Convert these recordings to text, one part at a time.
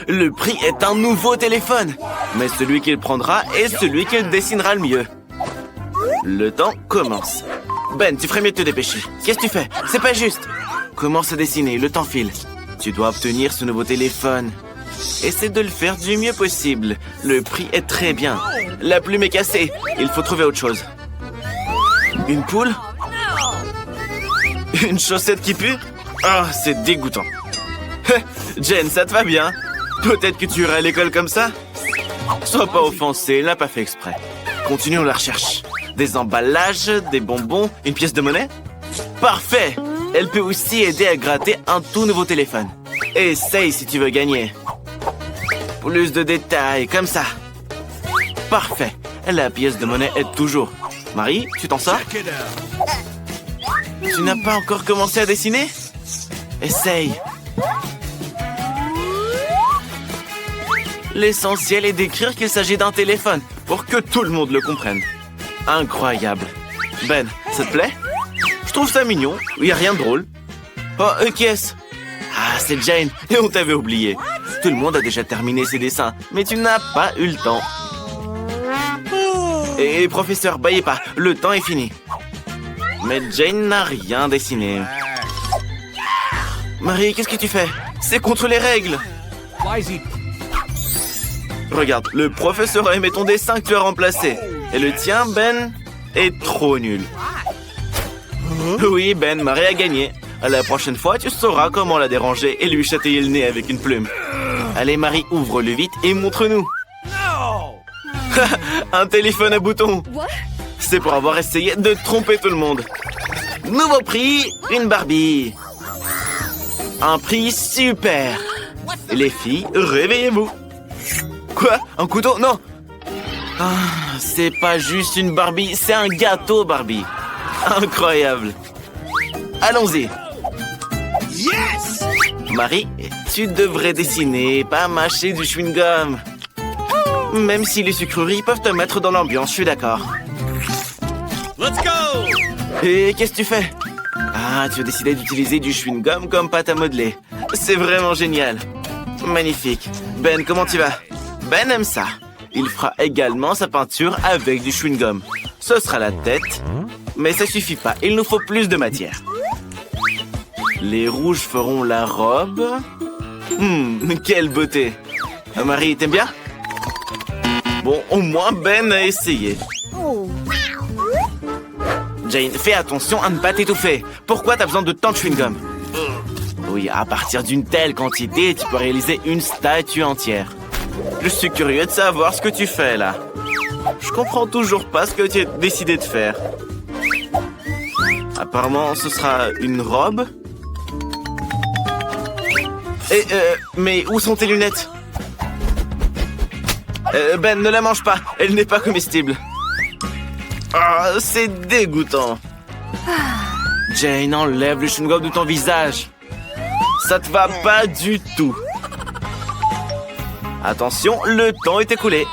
Le prix est un nouveau téléphone. Mais celui qu'il prendra est celui qu'il dessinera le mieux. Le temps commence. Ben, tu ferais mieux de te dépêcher. Qu'est-ce que tu fais? C'est pas juste. Commence à dessiner, le temps file. Tu dois obtenir ce nouveau téléphone. Essaie de le faire du mieux possible. Le prix est très bien. La plume est cassée. Il faut trouver autre chose. Une poule? Une chaussette qui pue? Ah, c'est dégoûtant. Jen, ça te va bien? Peut-être que tu iras à l'école comme ça? Sois pas offensé, elle n'a pas fait exprès. Continuons la recherche. Des emballages, des bonbons, une pièce de monnaie? Parfait! Elle peut aussi aider à gratter un tout nouveau téléphone. Essaye si tu veux gagner. Plus de détails, comme ça. Parfait. La pièce de monnaie aide toujours. Marie, tu t'en sors? Tu n'as pas encore commencé à dessiner? Essaye. L'essentiel est d'écrire qu'il s'agit d'un téléphone pour que tout le monde le comprenne. Incroyable. Ben, ça te plaît? Je trouve ça mignon. Il n'y a rien de drôle. Oh, qui est-ce? Ah, c'est Jane. Et on t'avait oublié. Tout le monde a déjà terminé ses dessins, mais tu n'as pas eu le temps. Et professeur, baillez pas. Le temps est fini. Mais Jane n'a rien dessiné. Marie, qu'est-ce que tu fais? C'est contre les règles. Regarde, le professeur a aimé ton dessin que tu as remplacé. Et le tien, Ben, est trop nul. Oui, Ben, Marie a gagné. La prochaine fois, tu sauras comment la déranger et lui chatouiller le nez avec une plume. Allez, Marie, ouvre-le vite et montre-nous. Un téléphone à boutons. C'est pour avoir essayé de tromper tout le monde. Nouveau prix, une Barbie. Un prix super. Les filles, réveillez-vous. Quoi? Un couteau? Non. Ah, c'est pas juste une Barbie, c'est un gâteau Barbie. Incroyable. Allons-y. Yes! Marie, tu devrais dessiner, pas mâcher du chewing-gum. Même si les sucreries peuvent te mettre dans l'ambiance, je suis d'accord. Let's go! Et qu'est-ce que tu fais? Ah, tu as décidé d'utiliser du chewing-gum comme pâte à modeler. C'est vraiment génial. Magnifique. Ben, comment tu vas? Ben aime ça. Il fera également sa peinture avec du chewing-gum. Ce sera la tête, mais ça suffit pas. Il nous faut plus de matière. Les rouges feront la robe. Quelle beauté. Marie, t'aimes bien? Bon, au moins Ben a essayé. Jane, fais attention à ne pas t'étouffer. Pourquoi t'as besoin de tant de chewing-gum? Oui, à partir d'une telle quantité, tu peux réaliser une statue entière. Je suis curieux de savoir ce que tu fais, là. Je comprends toujours pas ce que tu as décidé de faire. Apparemment, ce sera une robe. Mais où sont tes lunettes? Ben, ne la mange pas. Elle n'est pas comestible. Ah, c'est dégoûtant. Jane, enlève le chewing-gum de ton visage. Ça te va pas du tout. Attention, le temps est écoulé.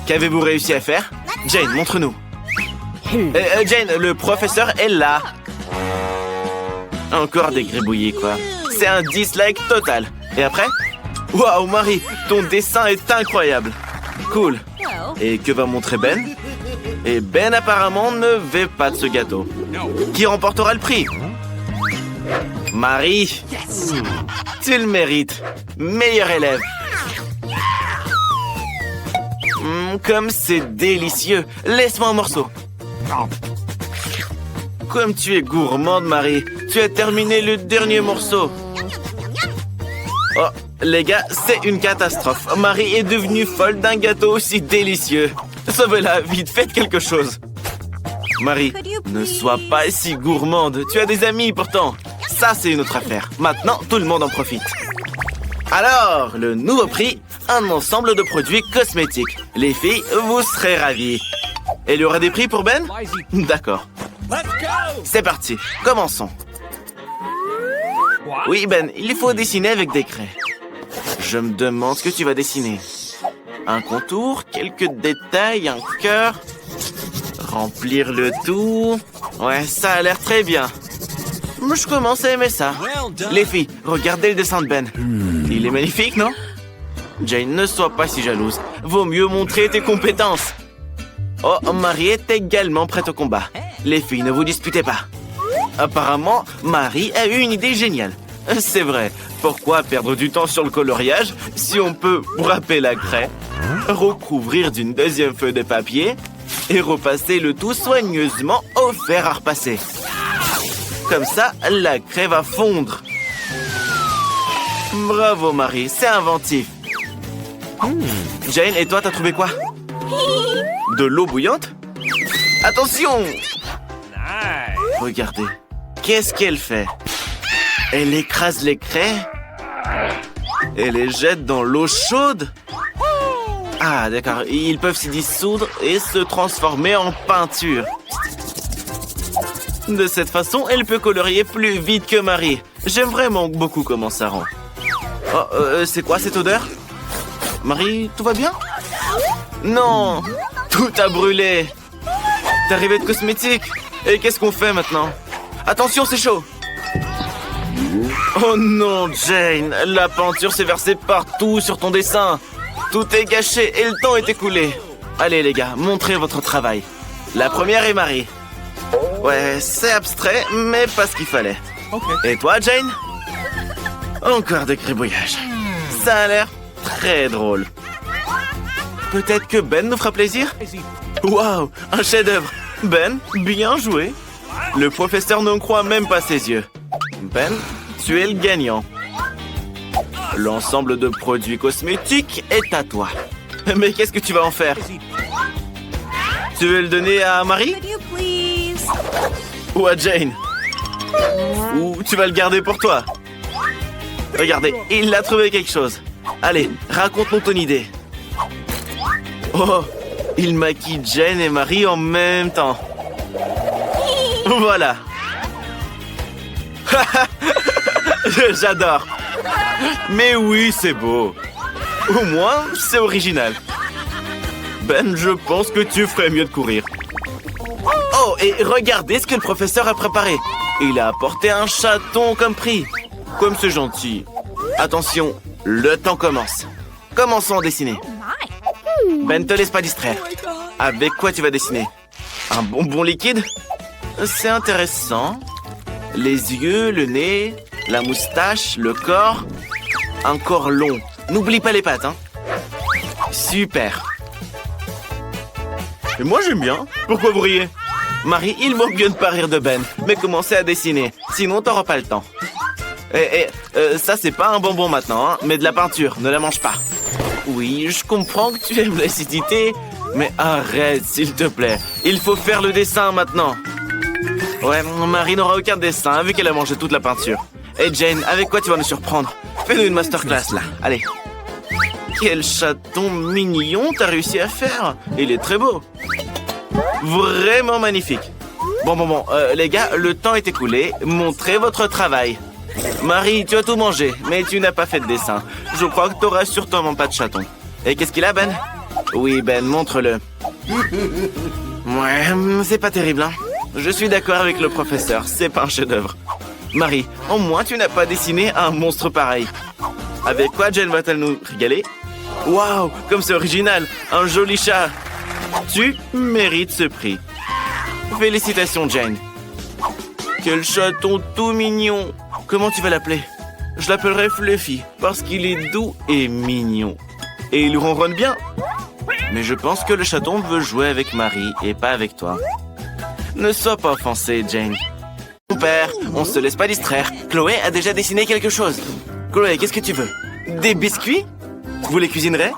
Qu'avez-vous réussi à faire? Jane, montre-nous. Jane, le professeur est là. Encore des gribouillis, quoi. C'est un dislike total. Et après? Waouh, Marie, ton dessin est incroyable. Cool. Et que va montrer Ben? Et Ben apparemment ne veut pas de ce gâteau. Qui remportera le prix? Marie, tu le mérites. Meilleur élève. Comme c'est délicieux. Laisse-moi un morceau. Comme tu es gourmande, Marie. Tu as terminé le dernier morceau. Oh, les gars, c'est une catastrophe. Marie est devenue folle d'un gâteau aussi délicieux. Sauvez-la, vite, faites quelque chose. Marie, ne sois pas si gourmande. Tu as des amis pourtant. Ça, c'est une autre affaire. Maintenant, tout le monde en profite. Alors, le nouveau prix, un ensemble de produits cosmétiques. Les filles, vous serez ravies. Et il y aura des prix pour Ben? D'accord. C'est parti, commençons. Oui, Ben, il faut dessiner avec des craies. Je me demande ce que tu vas dessiner. Un contour, quelques détails, un cœur. Remplir le tout. Ouais, ça a l'air très bien. Je commence à aimer ça. Les filles, regardez le dessin de Ben. Il est magnifique, non? Jane, ne sois pas si jalouse. Vaut mieux montrer tes compétences. Oh, Marie est également prête au combat. Les filles, ne vous disputez pas. Apparemment, Marie a eu une idée géniale. C'est vrai, pourquoi perdre du temps sur le coloriage si on peut râper la craie, recouvrir d'une deuxième feuille de papier et repasser le tout soigneusement au fer à repasser. Comme ça, la craie va fondre. Bravo Marie, c'est inventif. Jane, et toi, t'as trouvé quoi? De l'eau bouillante? Attention! Regardez, qu'est-ce qu'elle fait? Elle écrase les craies et les jette dans l'eau chaude. Ah, d'accord, ils peuvent s'y dissoudre et se transformer en peinture. De cette façon, elle peut colorier plus vite que Marie. J'aime vraiment beaucoup comment ça rend. Oh, c'est quoi cette odeur? Marie, tout va bien? Non! Tout a brûlé! T'es arrivé de cosmétique? Et qu'est-ce qu'on fait maintenant? Attention, c'est chaud! Oh non, Jane! La peinture s'est versée partout sur ton dessin! Tout est gâché et le temps est écoulé! Allez les gars, montrez votre travail. La première est Marie. Ouais, c'est abstrait, mais pas ce qu'il fallait. Et toi, Jane? Encore des gribouillages. Ça a l'air très drôle. Peut-être que Ben nous fera plaisir? Waouh, un chef-d'œuvre! Ben, bien joué! Le professeur ne croit même pas ses yeux. Ben, tu es le gagnant. L'ensemble de produits cosmétiques est à toi. Mais qu'est-ce que tu vas en faire? Tu veux le donner à Marie? Ou à Jane? Ou tu vas le garder pour toi? Regardez, il a trouvé quelque chose. Allez, raconte-nous ton idée. Oh, il maquille Jane et Marie en même temps. Voilà. J'adore. Mais oui, c'est beau. Au moins, c'est original. Ben, je pense que tu ferais mieux de courir. Oh, et regardez ce que le professeur a préparé. Il a apporté un chaton comme prix. Comme c'est gentil. Attention, le temps commence. Commençons à dessiner. Ben, ne te laisse pas distraire. Avec quoi tu vas dessiner? Un bonbon liquide? C'est intéressant. Les yeux, le nez, la moustache, le corps. Un corps long. N'oublie pas les pattes, hein. Super. Et moi, j'aime bien. Pourquoi vous riez? Marie, il vaut mieux ne pas rire de Ben, mais commencez à dessiner. Sinon, t'auras pas le temps. Ça, c'est pas un bonbon maintenant, hein, mais de la peinture. Ne la mange pas. Oui, je comprends que tu aimes l'acidité, mais arrête, s'il te plaît. Il faut faire le dessin maintenant. Ouais, Marie n'aura aucun dessin, vu qu'elle a mangé toute la peinture. Et Jane, avec quoi tu vas nous surprendre? Fais-nous une masterclass, là. Allez. Quel chaton mignon t'as réussi à faire. Il est très beau. Vraiment magnifique. Bon, les gars, le temps est écoulé. Montrez votre travail. Marie, tu as tout mangé, mais tu n'as pas fait de dessin. Je crois que tu n'auras sûrement pas de chaton. Et qu'est-ce qu'il a, Ben? Oui, Ben, montre-le. Ouais, c'est pas terrible, hein. Je suis d'accord avec le professeur, c'est pas un chef-d'œuvre. Marie, au moins tu n'as pas dessiné un monstre pareil. Avec quoi Jane va-t-elle nous régaler? Waouh, comme c'est original, un joli chat. Tu mérites ce prix. Félicitations, Jane. Quel chaton tout mignon. Comment tu vas l'appeler? Je l'appellerai Fluffy, parce qu'il est doux et mignon. Et il ronronne bien. Mais je pense que le chaton veut jouer avec Marie et pas avec toi. Ne sois pas offensée, Jane. Mon père, on se laisse pas distraire. Chloé a déjà dessiné quelque chose. Chloé, qu'est-ce que tu veux? Des biscuits? Vous les cuisinerez?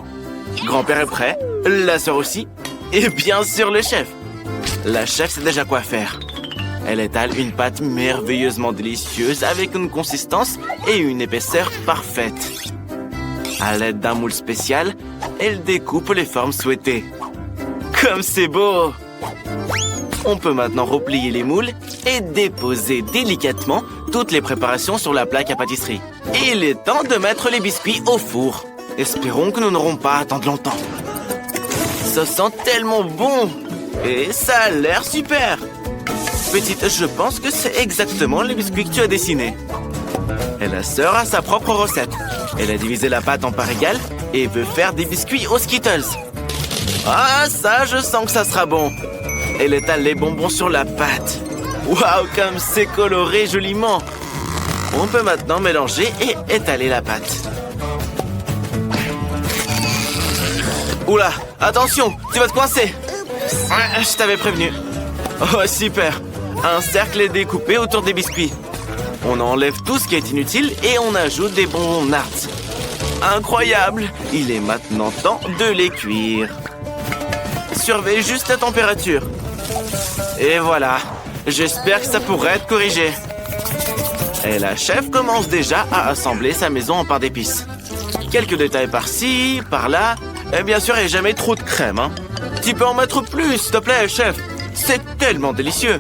Grand-père est prêt, la sœur aussi, et bien sûr le chef. La chef sait déjà quoi faire. Elle étale une pâte merveilleusement délicieuse avec une consistance et une épaisseur parfaite. À l'aide d'un moule spécial, elle découpe les formes souhaitées. Comme c'est beau! On peut maintenant replier les moules et déposer délicatement toutes les préparations sur la plaque à pâtisserie. Et il est temps de mettre les biscuits au four. Espérons que nous n'aurons pas à attendre longtemps. Ça sent tellement bon! Et ça a l'air super! Petite, je pense que c'est exactement les biscuits que tu as dessinés. Et la sœur a sa propre recette. Elle a divisé la pâte en parts égales et veut faire des biscuits aux Skittles. Ah, ça, je sens que ça sera bon. Elle étale les bonbons sur la pâte. Waouh, comme c'est coloré joliment. On peut maintenant mélanger et étaler la pâte. Oula, attention, tu vas te coincer. Je t'avais prévenu. Oh, super. Un cercle est découpé autour des biscuits. On enlève tout ce qui est inutile et on ajoute des bonbons Nards. Incroyable. Il est maintenant temps de les cuire. Surveille juste la température. Et voilà. J'espère que ça pourrait être corrigé. Et la chef commence déjà à assembler sa maison en pain d'épices. Quelques détails par-ci, par-là. Et bien sûr, il n'y a jamais trop de crème, hein. Tu peux en mettre plus, s'il te plaît, chef. C'est tellement délicieux.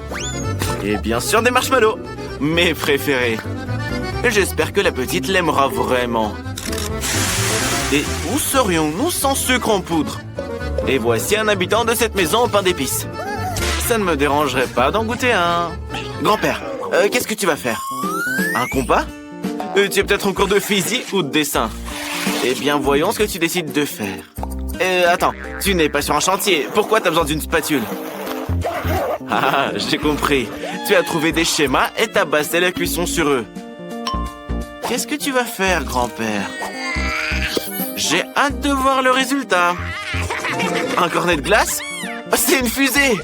Et bien sûr, des marshmallows. Mes préférés. J'espère que la petite l'aimera vraiment. Et où serions-nous sans sucre en poudre? Et voici un habitant de cette maison au pain d'épices. Ça ne me dérangerait pas d'en goûter un. Grand-père, qu'est-ce que tu vas faire? Un compas? Tu es peut-être en cours de physique ou de dessin? Eh bien, voyons ce que tu décides de faire. Attends, tu n'es pas sur un chantier. Pourquoi t'as besoin d'une spatule? Ah, j'ai compris. Tu as trouvé des schémas et t'as basé la cuisson sur eux. Qu'est-ce que tu vas faire, grand-père? J'ai hâte de voir le résultat. Un cornet de glace? C'est une fusée!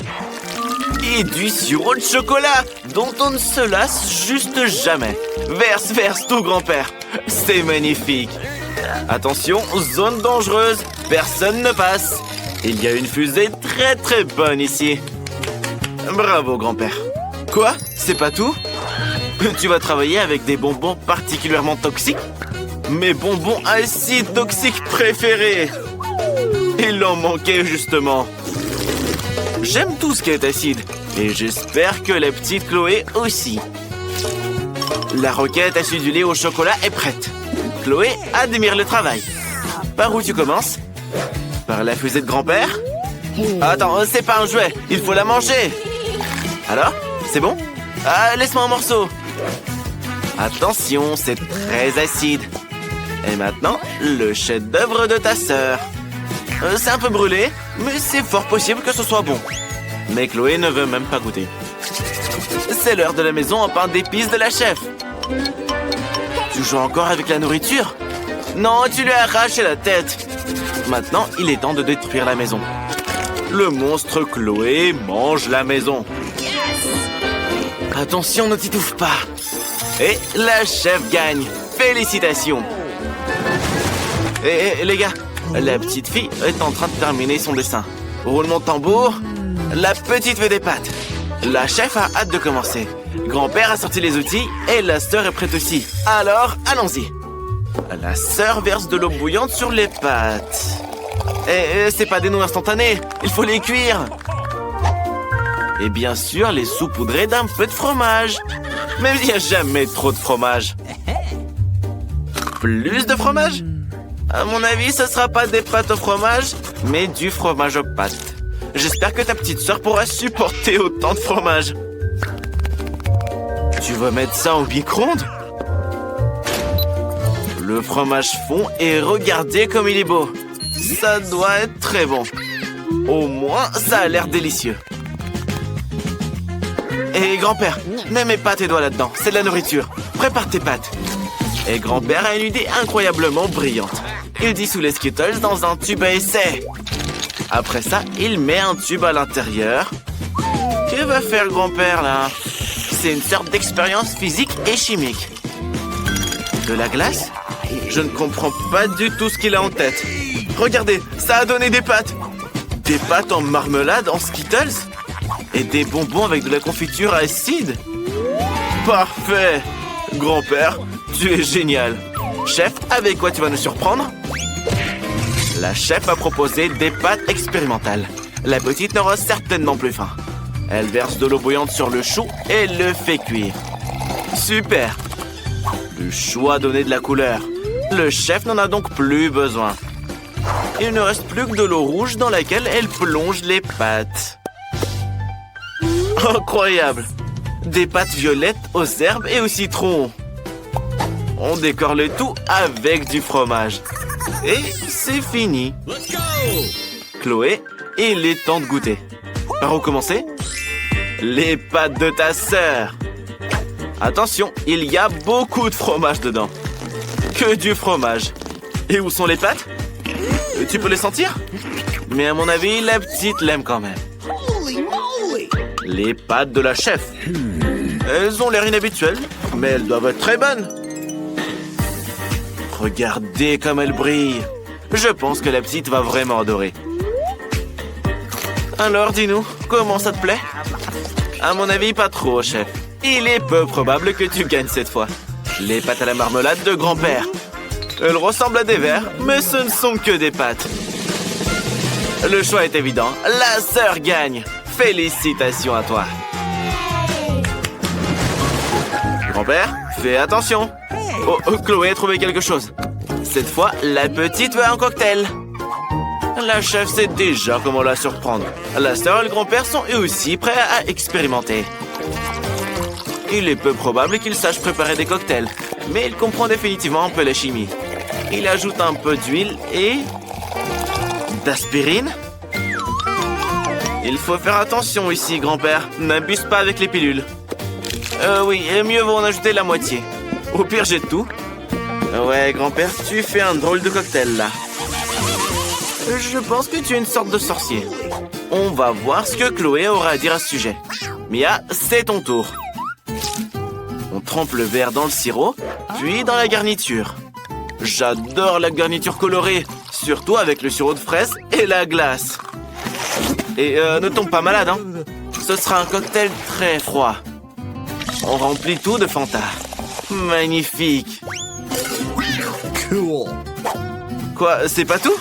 Et du sirop de chocolat dont on ne se lasse juste jamais. Verse tout, grand-père. C'est magnifique. Attention, zone dangereuse. Personne ne passe. Il y a une fusée très bonne ici. Bravo, grand-père. Quoi? C'est pas tout? Tu vas travailler avec des bonbons particulièrement toxiques? Mes bonbons acides toxiques préférés. Il en manquait justement. J'aime tout ce qui est acide. Et j'espère que la petite Chloé aussi. La roquette acidulée au chocolat est prête. Chloé admire le travail. Par où tu commences? Par la fusée de grand-père? Attends, c'est pas un jouet. Il faut la manger. Alors? C'est bon? Ah, laisse-moi un morceau. Attention, c'est très acide. Et maintenant, le chef-d'œuvre de ta sœur. C'est un peu brûlé, mais c'est fort possible que ce soit bon. Mais Chloé ne veut même pas goûter. C'est l'heure de la maison en pain d'épices de la chef. Tu joues encore avec la nourriture? Non, tu lui as arraché la tête. Maintenant, il est temps de détruire la maison. Le monstre Chloé mange la maison. Attention, ne t'étouffe pas. Et la chef gagne. Félicitations. Et les gars, la petite fille est en train de terminer son dessin. Roulement de tambour. La petite fait des pâtes. La chef a hâte de commencer. Grand-père a sorti les outils et la sœur est prête aussi. Alors, allons-y. La sœur verse de l'eau bouillante sur les pâtes. Et c'est pas des nouilles instantanées. Il faut les cuire. Et bien sûr, les saupoudrer d'un peu de fromage. Mais il n'y a jamais trop de fromage. Plus de fromage? À mon avis, ce sera pas des pâtes au fromage, mais du fromage aux pâtes. J'espère que ta petite sœur pourra supporter autant de fromage. Tu vas mettre ça au micro-ondes? Le fromage fond et regardez comme il est beau. Ça doit être très bon. Au moins, ça a l'air délicieux. Et grand-père, ne mets pas tes doigts là-dedans, c'est de la nourriture. Prépare tes pâtes. Et grand-père a une idée incroyablement brillante. Il dissout les Skittles dans un tube à essai. Après ça, il met un tube à l'intérieur. Que va faire grand-père là? C'est une sorte d'expérience physique et chimique. De la glace? Je ne comprends pas du tout ce qu'il a en tête. Regardez, ça a donné des pâtes. Des pâtes en marmelade, en Skittles? Et des bonbons avec de la confiture acide? Parfait! Grand-père, tu es génial. Chef, avec quoi tu vas nous surprendre? La chef a proposé des pâtes expérimentales. La petite n'aura certainement plus faim. Elle verse de l'eau bouillante sur le chou et le fait cuire. Super! Le chou a donné de la couleur. Le chef n'en a donc plus besoin. Il ne reste plus que de l'eau rouge dans laquelle elle plonge les pâtes. Incroyable! Des pâtes violettes aux herbes et au citron. On décore le tout avec du fromage. Et c'est fini. Chloé, il est temps de goûter. Par où commencer? Les pâtes de ta sœur. Attention, il y a beaucoup de fromage dedans. Que du fromage. Et où sont les pâtes? Tu peux les sentir? Mais à mon avis, la petite l'aime quand même. Les pâtes de la chef. Elles ont l'air inhabituelles, mais elles doivent être très bonnes. Regardez comme elles brillent. Je pense que la petite va vraiment adorer. Alors, dis-nous, comment ça te plaît? À mon avis, pas trop, chef. Il est peu probable que tu gagnes cette fois. Les pâtes à la marmelade de grand-père. Elles ressemblent à des verres, mais ce ne sont que des pâtes. Le choix est évident. La sœur gagne. Félicitations à toi. Grand-père, fais attention. Oh, Chloé a trouvé quelque chose. Cette fois, la petite veut un cocktail. La chef sait déjà comment la surprendre. La sœur et le grand-père sont eux aussi prêts à expérimenter. Il est peu probable qu'il sache préparer des cocktails, mais il comprend définitivement un peu la chimie. Il ajoute un peu d'huile et... d'aspirine? Il faut faire attention ici, grand-père. N'abuse pas avec les pilules. Oui, mieux vaut en ajouter la moitié. Au pire, jette tout. Ouais, grand-père, tu fais un drôle de cocktail, là. Je pense que tu es une sorte de sorcier. On va voir ce que Chloé aura à dire à ce sujet. Mia, c'est ton tour. On trempe le verre dans le sirop, puis dans la garniture. J'adore la garniture colorée, surtout avec le sirop de fraise et la glace. Et ne tombe pas malade, hein. Ce sera un cocktail très froid. On remplit tout de Fanta. Magnifique. Cool. Quoi, c'est pas tout?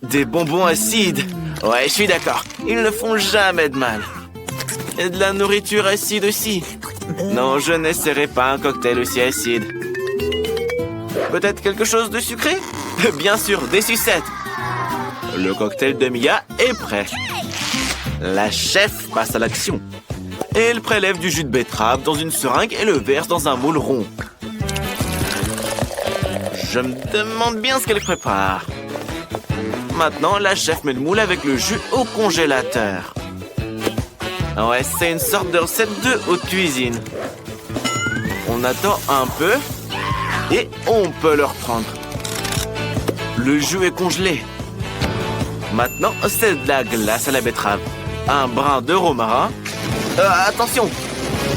Des bonbons acides. Ouais, je suis d'accord. Ils ne font jamais de mal. Et de la nourriture acide aussi. Non, je n'essaierai pas un cocktail aussi acide. Peut-être quelque chose de sucré? Bien sûr, des sucettes. Le cocktail de Mia est prêt. La chef passe à l'action. Elle prélève du jus de betterave dans une seringue et le verse dans un moule rond. Je me demande bien ce qu'elle prépare. Maintenant, la chef met le moule avec le jus au congélateur. Ouais, c'est une sorte de recette de haute cuisine. On attend un peu et on peut le reprendre. Le jus est congelé. Maintenant, c'est de la glace à la betterave. Un brin de romarin. Attention!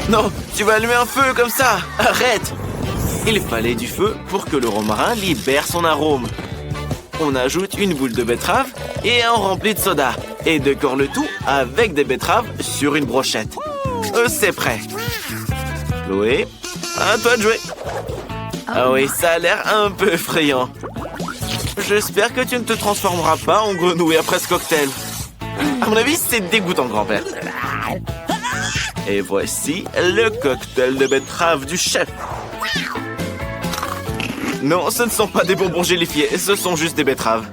Non, tu vas allumer un feu comme ça! Arrête! Il fallait du feu pour que le romarin libère son arôme. On ajoute une boule de betterave et un rempli de soda. Et décore le tout avec des betteraves sur une brochette. C'est prêt. Chloé, à toi de jouer. Ah oui, ça a l'air un peu effrayant. J'espère que tu ne te transformeras pas en grenouille après ce cocktail. À mon avis, c'est dégoûtant, grand-père. Et voici le cocktail de betterave du chef. Non, ce ne sont pas des bonbons gélifiés, ce sont juste des betteraves.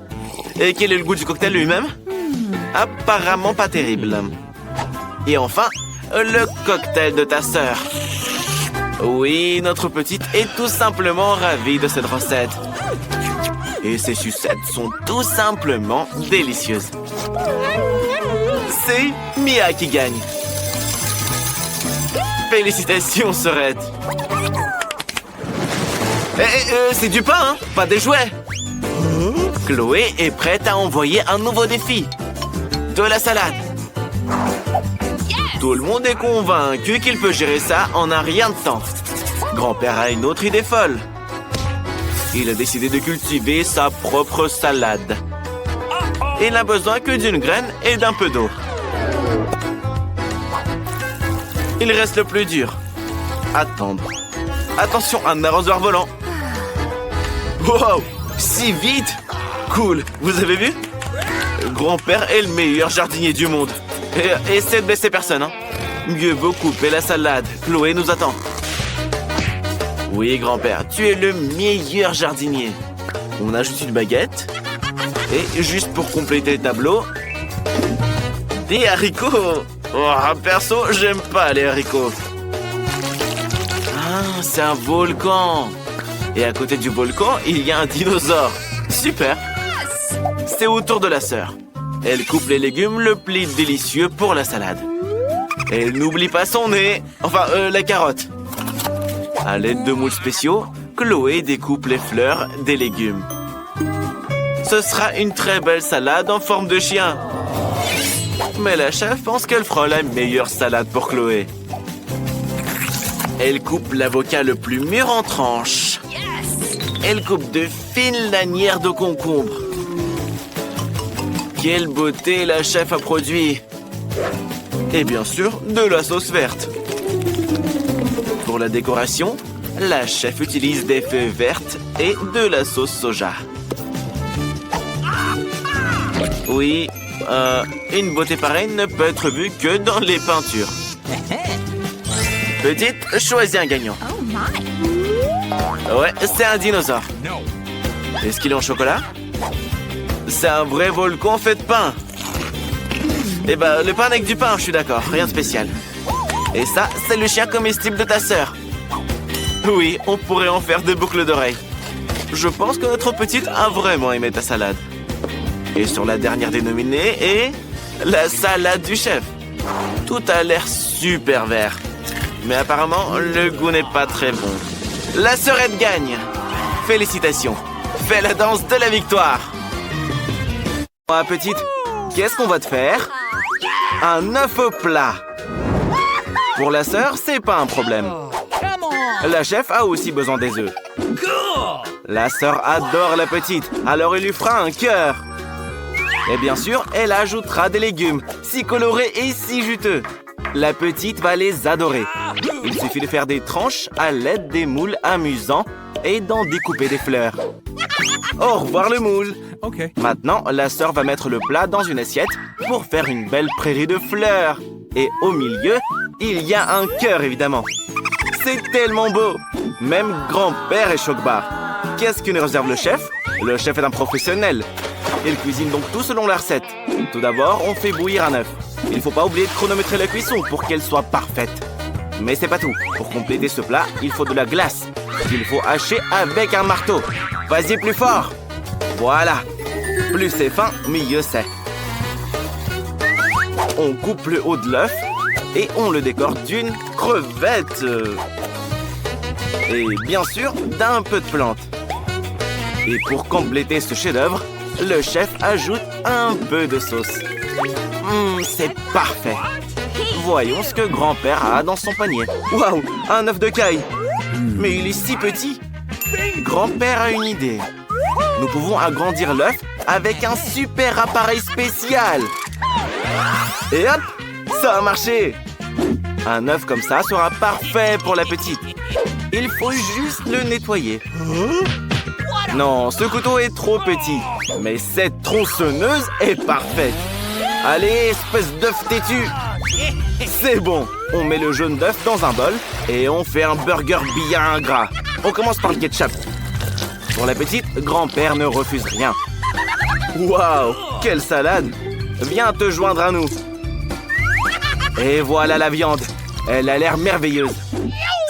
Et quel est le goût du cocktail lui-même? Apparemment pas terrible. Et enfin, le cocktail de ta sœur. Oui, notre petite est tout simplement ravie de cette recette. Et ces sucettes sont tout simplement délicieuses. C'est Mia qui gagne. Félicitations, sœurette. C'est du pain, hein? Pas des jouets. Chloé est prête à envoyer un nouveau défi. De la salade. Tout le monde est convaincu qu'il peut gérer ça en un rien de temps. Grand-père a une autre idée folle. Il a décidé de cultiver sa propre salade. Il n'a besoin que d'une graine et d'un peu d'eau. Il reste le plus dur. Attendre. Attention, un arrosoir volant. Wow, si vite. Cool, vous avez vu? Grand-père est le meilleur jardinier du monde. Et essaie de blesser personne, hein. Mieux vaut couper la salade. Chloé nous attend. Oui, grand-père, tu es le meilleur jardinier. On ajoute une baguette. Et juste pour compléter le tableau, des haricots. Oh, perso, j'aime pas les haricots. Ah, c'est un volcan. Et à côté du volcan, il y a un dinosaure. Super. C'est au tour de la sœur. Elle coupe les légumes le plus délicieux pour la salade. Elle n'oublie pas son nez. Enfin, la carotte. À l'aide de moules spéciaux, Chloé découpe les fleurs des légumes. Ce sera une très belle salade en forme de chien. Mais la chef pense qu'elle fera la meilleure salade pour Chloé. Elle coupe l'avocat le plus mûr en tranches. Elle coupe de fines lanières de concombre. Quelle beauté la chef a produit! Et bien sûr, de la sauce verte. Pour la décoration, la chef utilise des feuilles vertes et de la sauce soja. Oui, une beauté pareille ne peut être vue que dans les peintures. Petite, choisis un gagnant. Ouais, c'est un dinosaure. Est-ce qu'il est en chocolat? C'est un vrai volcan fait de pain. Eh ben, le pain avec du pain, je suis d'accord, rien de spécial. Et ça, c'est le chien comestible de ta sœur. Oui, on pourrait en faire des boucles d'oreilles. Je pense que notre petite a vraiment aimé ta salade. Et sur la dernière dénominée est la salade du chef. Tout a l'air super vert. Mais apparemment, le goût n'est pas très bon. La sœurette gagne. Félicitations. Fais la danse de la victoire. Ma petite, qu'est-ce qu'on va te faire? Un œuf au plat. Pour la sœur, c'est pas un problème. La chef a aussi besoin des œufs. La sœur adore la petite, alors il lui fera un cœur. Et bien sûr, elle ajoutera des légumes, si colorés et si juteux. La petite va les adorer. Il suffit de faire des tranches à l'aide des moules amusants et d'en découper des fleurs. Au revoir le moule. Okay. Maintenant, la sœur va mettre le plat dans une assiette pour faire une belle prairie de fleurs. Et au milieu, il y a un cœur, évidemment. C'est tellement beau. Même grand-père est choc-barre. Qu'est-ce que nous réserve le chef? Le chef est un professionnel. Il cuisine donc tout selon la recette. Tout d'abord, on fait bouillir un œuf. Il ne faut pas oublier de chronométrer la cuisson pour qu'elle soit parfaite. Mais c'est pas tout. Pour compléter ce plat, il faut de la glace qu'il faut hacher avec un marteau. Vas-y plus fort. Voilà. Plus c'est fin, mieux c'est. On coupe le haut de l'œuf et on le décore d'une crevette. Et bien sûr, d'un peu de plante. Et pour compléter ce chef-d'œuvre, le chef ajoute un peu de sauce. C'est parfait. Voyons ce que grand-père a dans son panier. Waouh, un œuf de caille. Mais il est si petit. Grand-père a une idée. Nous pouvons agrandir l'œuf avec un super appareil spécial. Et hop, ça a marché. Un œuf comme ça sera parfait pour la petite. Il faut juste le nettoyer. Non, ce couteau est trop petit. Mais cette tronçonneuse est parfaite. Allez, espèce d'œuf têtu. C'est bon. On met le jaune d'œuf dans un bol et on fait un burger bien gras. On commence par le ketchup. Pour la petite, grand-père ne refuse rien. Waouh, quelle salade! Viens te joindre à nous. Et voilà la viande. Elle a l'air merveilleuse.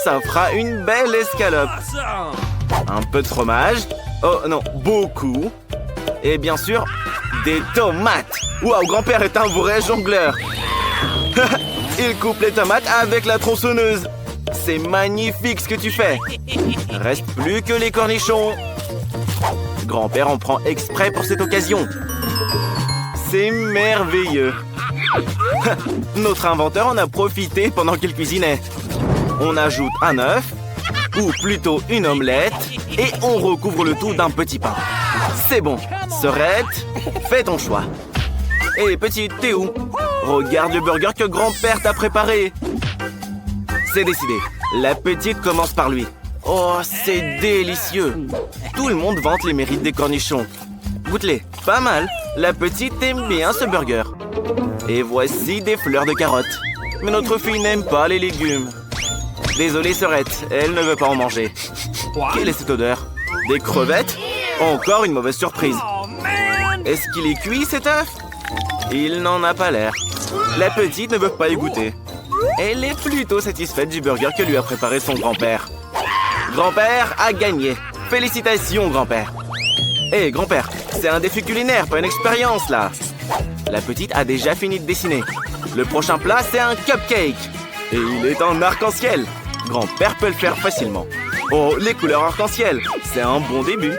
Ça fera une belle escalope. Un peu de fromage. Oh non, beaucoup. Et bien sûr, des tomates. Waouh, grand-père est un vrai jongleur. Il coupe les tomates avec la tronçonneuse. C'est magnifique ce que tu fais. Reste plus que les cornichons. Grand-père en prend exprès pour cette occasion. C'est merveilleux. Notre inventeur en a profité pendant qu'il cuisinait. On ajoute un œuf, ou plutôt une omelette, et on recouvre le tout d'un petit pain. C'est bon. Sœurette, fais ton choix. Hé, petite, t'es où? Regarde le burger que grand-père t'a préparé. C'est décidé. La petite commence par lui. Oh, c'est délicieux. Tout le monde vante les mérites des cornichons. Goûte-les. Pas mal. La petite aime bien ce burger. Et voici des fleurs de carottes. Mais notre fille n'aime pas les légumes. Désolée, sœurette, elle ne veut pas en manger. Quelle est cette odeur? Des crevettes? Encore une mauvaise surprise. Est-ce qu'il est cuit, cet œuf? Il n'en a pas l'air. La petite ne veut pas y goûter. Elle est plutôt satisfaite du burger que lui a préparé son grand-père. Grand-père a gagné. Félicitations, grand-père. Hé, grand-père, C'est un défi culinaire, pas une expérience, là. La petite a déjà fini de dessiner. Le prochain plat, c'est un cupcake. Et il est en arc-en-ciel. Grand-père peut le faire facilement. Oh, les couleurs arc-en-ciel, c'est un bon début.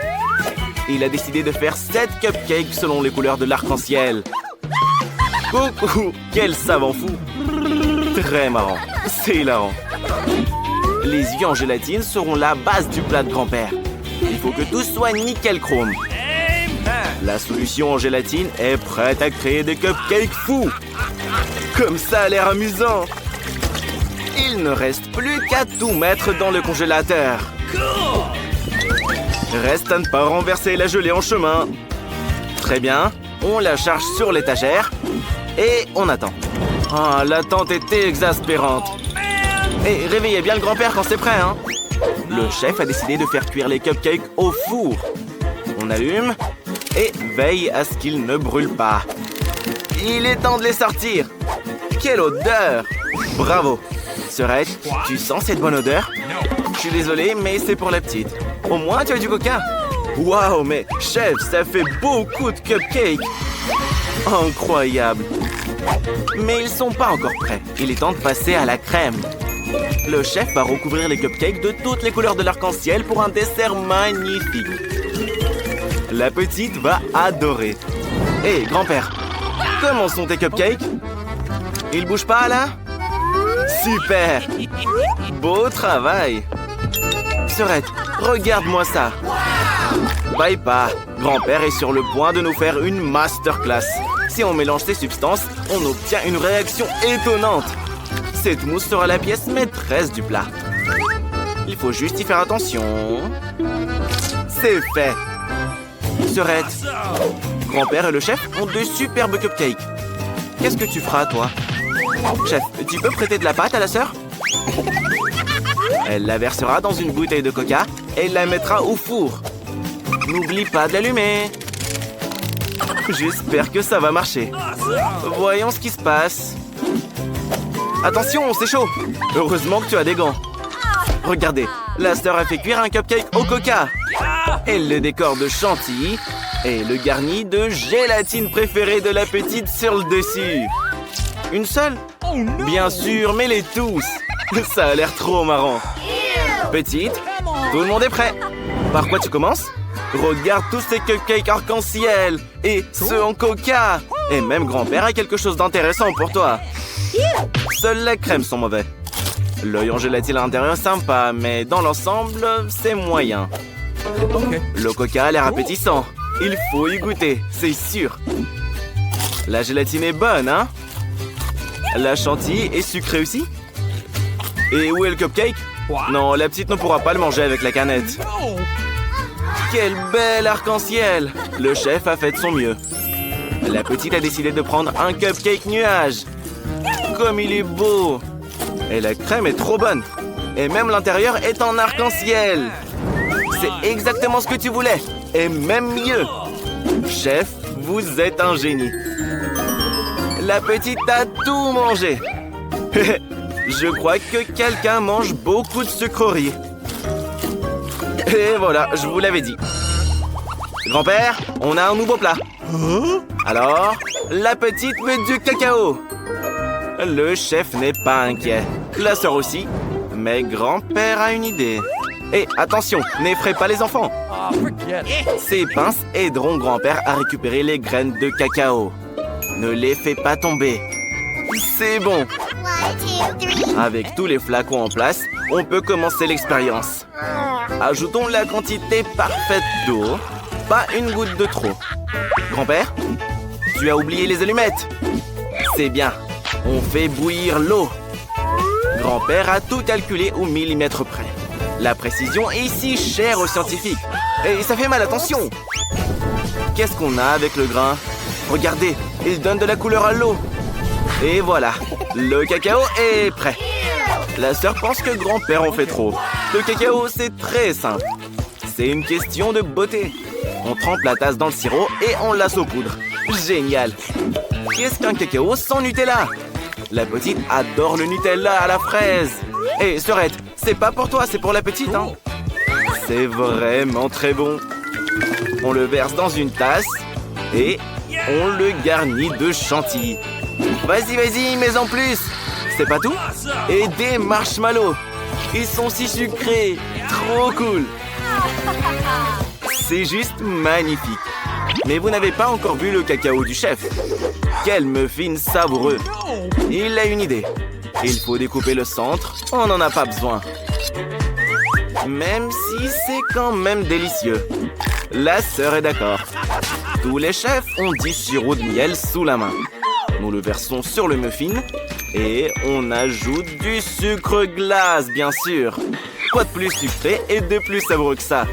Il a décidé de faire 7 cupcakes selon les couleurs de l'arc-en-ciel. Coucou, quel savant fou. Très marrant, c'est hilarant. Les yeux en gélatine seront la base du plat de grand-père. Il faut que tout soit nickel chrome. La solution en gélatine est prête à créer des cupcakes fous. Comme ça a l'air amusant. Il ne reste plus qu'à tout mettre dans le congélateur. Reste à ne pas renverser la gelée en chemin. Très bien, on la charge sur l'étagère et on attend. Ah, l'attente était exaspérante. Et réveillez bien le grand-père quand c'est prêt, hein. Le chef a décidé de faire cuire les cupcakes au four. On allume et veille à ce qu'ils ne brûlent pas. Il est temps de les sortir. Quelle odeur! Bravo! Serette, tu sens cette bonne odeur? Je suis désolé, mais c'est pour la petite. Au moins, tu as du coca. Waouh, mais chef, ça fait beaucoup de cupcakes. Incroyable. Mais ils sont pas encore prêts. Il est temps de passer à la crème. Le chef va recouvrir les cupcakes de toutes les couleurs de l'arc-en-ciel pour un dessert magnifique. La petite va adorer. Hé, grand-père, comment sont tes cupcakes? Ils bougent pas, là? Super! Beau travail! Serette, regarde-moi ça! Bye pas! Grand-père est sur le point de nous faire une masterclass. Si on mélange ces substances, on obtient une réaction étonnante. Cette mousse sera la pièce maîtresse du plat. Il faut juste y faire attention. C'est fait! Serette, grand-père et le chef ont de superbes cupcakes. Qu'est-ce que tu feras, toi? Chef, tu peux prêter de la pâte à la sœur? Elle la versera dans une bouteille de coca et la mettra au four. N'oublie pas de l'allumer. J'espère que ça va marcher. Voyons ce qui se passe. Attention, c'est chaud. Heureusement que tu as des gants. Regardez, la sœur a fait cuire un cupcake au coca. Elle le décore de chantilly et le garnit de gélatine préférée de la petite sur le dessus. Une seule? Bien sûr, mais les tous. Ça a l'air trop marrant. Petite, tout le monde est prêt. Par quoi tu commences? Regarde tous ces cupcakes arc-en-ciel et ceux en coca. Et même grand-père a quelque chose d'intéressant pour toi. Seules les crèmes sont mauvais. L'œil en gélatine à l'intérieur sympa, mais dans l'ensemble, c'est moyen. Le coca a l'air appétissant. Il faut y goûter, c'est sûr. La gélatine est bonne, hein? La chantilly est sucrée aussi? Et où est le cupcake? Non, la petite ne pourra pas le manger avec la canette. Quel bel arc-en-ciel! Le chef a fait de son mieux. La petite a décidé de prendre un cupcake nuage. Comme il est beau! Et la crème est trop bonne. Et même l'intérieur est en arc-en-ciel. C'est exactement ce que tu voulais. Et même mieux. Chef, vous êtes un génie. La petite a tout mangé. Je crois que quelqu'un mange beaucoup de sucreries. Et voilà, je vous l'avais dit. Grand-père, on a un nouveau plat. Alors, la petite met du cacao. Le chef n'est pas inquiet. La sœur aussi. Mais grand-père a une idée. Et attention, n'effraie pas les enfants. Ces pinces aideront grand-père à récupérer les graines de cacao. Ne les fais pas tomber. C'est bon. Avec tous les flacons en place, on peut commencer l'expérience. Ajoutons la quantité parfaite d'eau. Pas une goutte de trop. Grand-père, tu as oublié les allumettes. C'est bien. On fait bouillir l'eau. Grand-père a tout calculé au millimètre près. La précision est si chère aux scientifiques. Et ça fait mal, attention. Qu'est-ce qu'on a avec le grain? Regardez, il donne de la couleur à l'eau. Et voilà, le cacao est prêt. La sœur pense que grand-père en fait trop. Le cacao, c'est très simple. C'est une question de beauté. On trempe la tasse dans le sirop et on la saupoudre. Génial. Qu'est-ce qu'un cacao sans Nutella? La petite adore le Nutella à la fraise. Hé, Serette, c'est pas pour toi, c'est pour la petite, hein. C'est vraiment très bon. On le verse dans une tasse et on le garnit de chantilly. Vas-y, vas-y, mets en plus. C'est pas tout? Et des marshmallows. Ils sont si sucrés. Trop cool. C'est juste magnifique. Mais vous n'avez pas encore vu le cacao du chef. Quel muffin savoureux. Il a une idée. Il faut découper le centre. On n'en a pas besoin. Même si c'est quand même délicieux. La sœur est d'accord. Tous les chefs ont du sirop de miel sous la main. Nous le versons sur le muffin et on ajoute du sucre glace, bien sûr. Quoi de plus sucré et de plus savoureux que ça?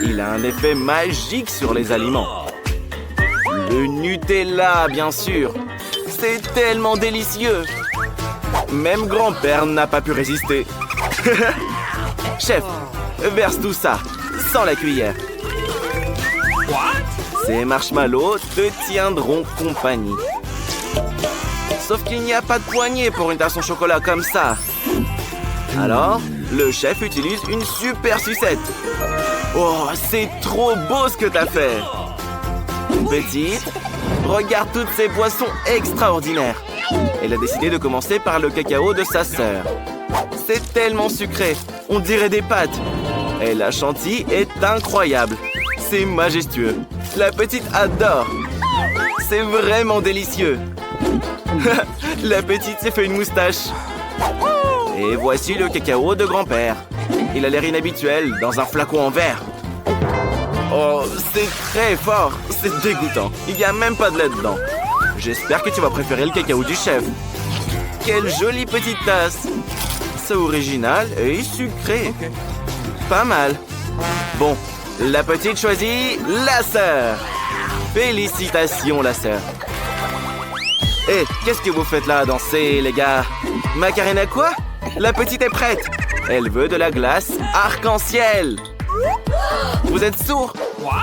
Il a un effet magique sur les aliments. Le Nutella, bien sûr. C'est tellement délicieux. Même grand-père n'a pas pu résister. Chef, verse tout ça, sans la cuillère. Ces marshmallows te tiendront compagnie. Sauf qu'il n'y a pas de poignée pour une tasse au chocolat comme ça. Alors, le chef utilise une super sucette. Oh, c'est trop beau ce que t'as fait. Petite, regarde toutes ces boissons extraordinaires. Elle a décidé de commencer par le cacao de sa sœur. C'est tellement sucré, on dirait des pâtes. Et la chantilly est incroyable. C'est majestueux. La petite adore. C'est vraiment délicieux. La petite s'est fait une moustache. Et voici le cacao de grand-père. Il a l'air inhabituel dans un flacon en verre. Oh, c'est très fort. C'est dégoûtant. Il n'y a même pas de lait dedans. J'espère que tu vas préférer le cacao du chef. Quelle jolie petite tasse. C'est original et sucré. Pas mal. Bon, la petite choisit la sœur. Félicitations, la sœur. Hé, qu'est-ce que vous faites là à danser, les gars? Macarena quoi? La petite est prête. Elle veut de la glace arc-en-ciel. Vous êtes sourds?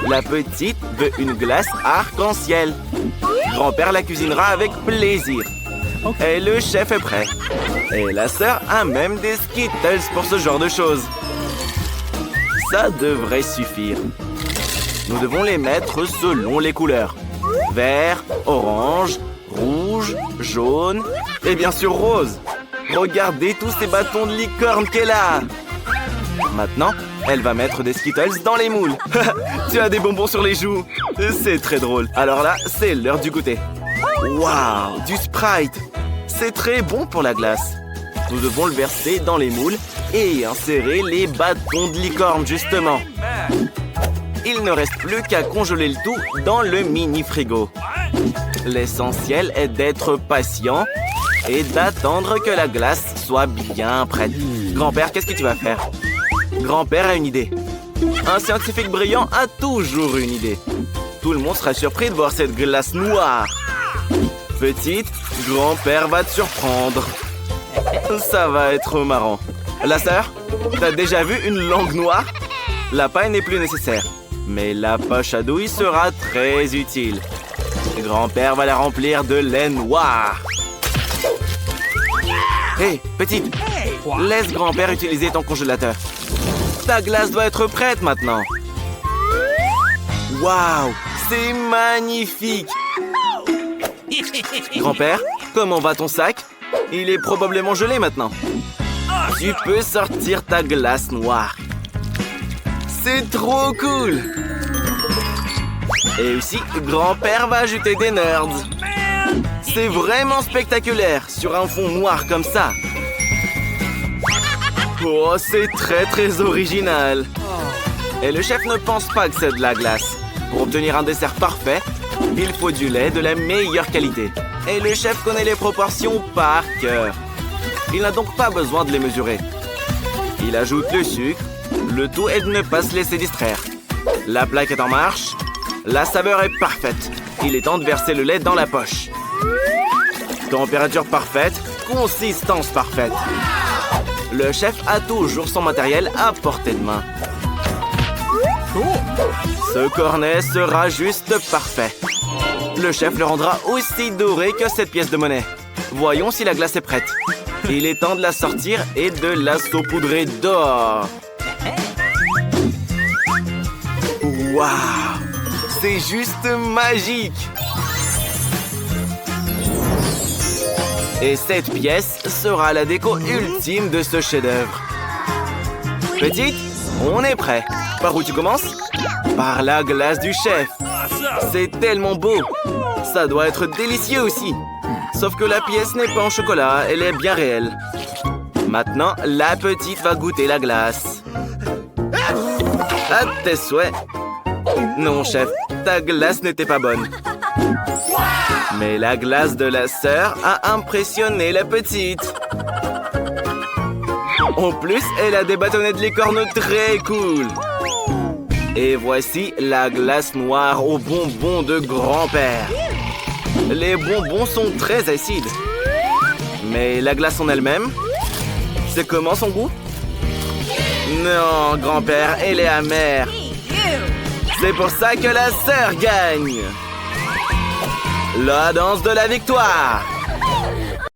La petite veut une glace arc-en-ciel. Grand-père la cuisinera avec plaisir. Et le chef est prêt. Et la sœur a même des Skittles pour ce genre de choses. Ça devrait suffire. Nous devons les mettre selon les couleurs. Vert, orange, rouge, jaune et bien sûr rose. Regardez tous ces bâtons de licorne qu'elle a. Maintenant, elle va mettre des Skittles dans les moules. Tu as des bonbons sur les joues. C'est très drôle. Alors là, c'est l'heure du goûter. Waouh, du Sprite. C'est très bon pour la glace. Nous devons le verser dans les moules et insérer les bâtons de licorne, justement. Il ne reste plus qu'à congeler le tout dans le mini-frigo. L'essentiel est d'être patient et d'attendre que la glace soit bien prête. Grand-père, qu'est-ce que tu vas faire? Grand-père a une idée. Un scientifique brillant a toujours une idée. Tout le monde sera surpris de voir cette glace noire. Petite, grand-père va te surprendre. Ça va être marrant. La sœur, t'as déjà vu une langue noire? La paille n'est plus nécessaire. Mais la poche à douille sera très utile. Grand-père va la remplir de lait noir. Hé, petite, laisse grand-père utiliser ton congélateur. Ta glace doit être prête maintenant. Waouh, c'est magnifique. Grand-père, comment va ton sac? Il est probablement gelé maintenant. Tu peux sortir ta glace noire. C'est trop cool. Et aussi, grand-père va ajouter des nerds. C'est vraiment spectaculaire sur un fond noir comme ça. Oh, c'est très original. Et le chef ne pense pas que c'est de la glace. Pour obtenir un dessert parfait, il faut du lait de la meilleure qualité. Et le chef connaît les proportions par cœur. Il n'a donc pas besoin de les mesurer. Il ajoute le sucre. Le tout est de ne pas se laisser distraire. La plaque est en marche. La saveur est parfaite. Il est temps de verser le lait dans la poche. Température parfaite, consistance parfaite. Le chef a toujours son matériel à portée de main. Ce cornet sera juste parfait. Le chef le rendra aussi doré que cette pièce de monnaie. Voyons si la glace est prête. Il est temps de la sortir et de la saupoudrer d'or. Waouh! C'est juste magique! Et cette pièce sera la déco ultime de ce chef-d'œuvre. Petite, on est prêt. Par où tu commences? Par la glace du chef. C'est tellement beau. Ça doit être délicieux aussi. Sauf que la pièce n'est pas en chocolat, elle est bien réelle. Maintenant, la petite va goûter la glace. À tes souhaits. Non, chef, ta glace n'était pas bonne. Mais la glace de la sœur a impressionné la petite. En plus, elle a des bâtonnets de licorne très cool. Et voici la glace noire aux bonbons de grand-père. Les bonbons sont très acides. Mais la glace en elle-même, c'est comment son goût? Non, grand-père, elle est amère. C'est pour ça que la sœur gagne. La danse de la victoire.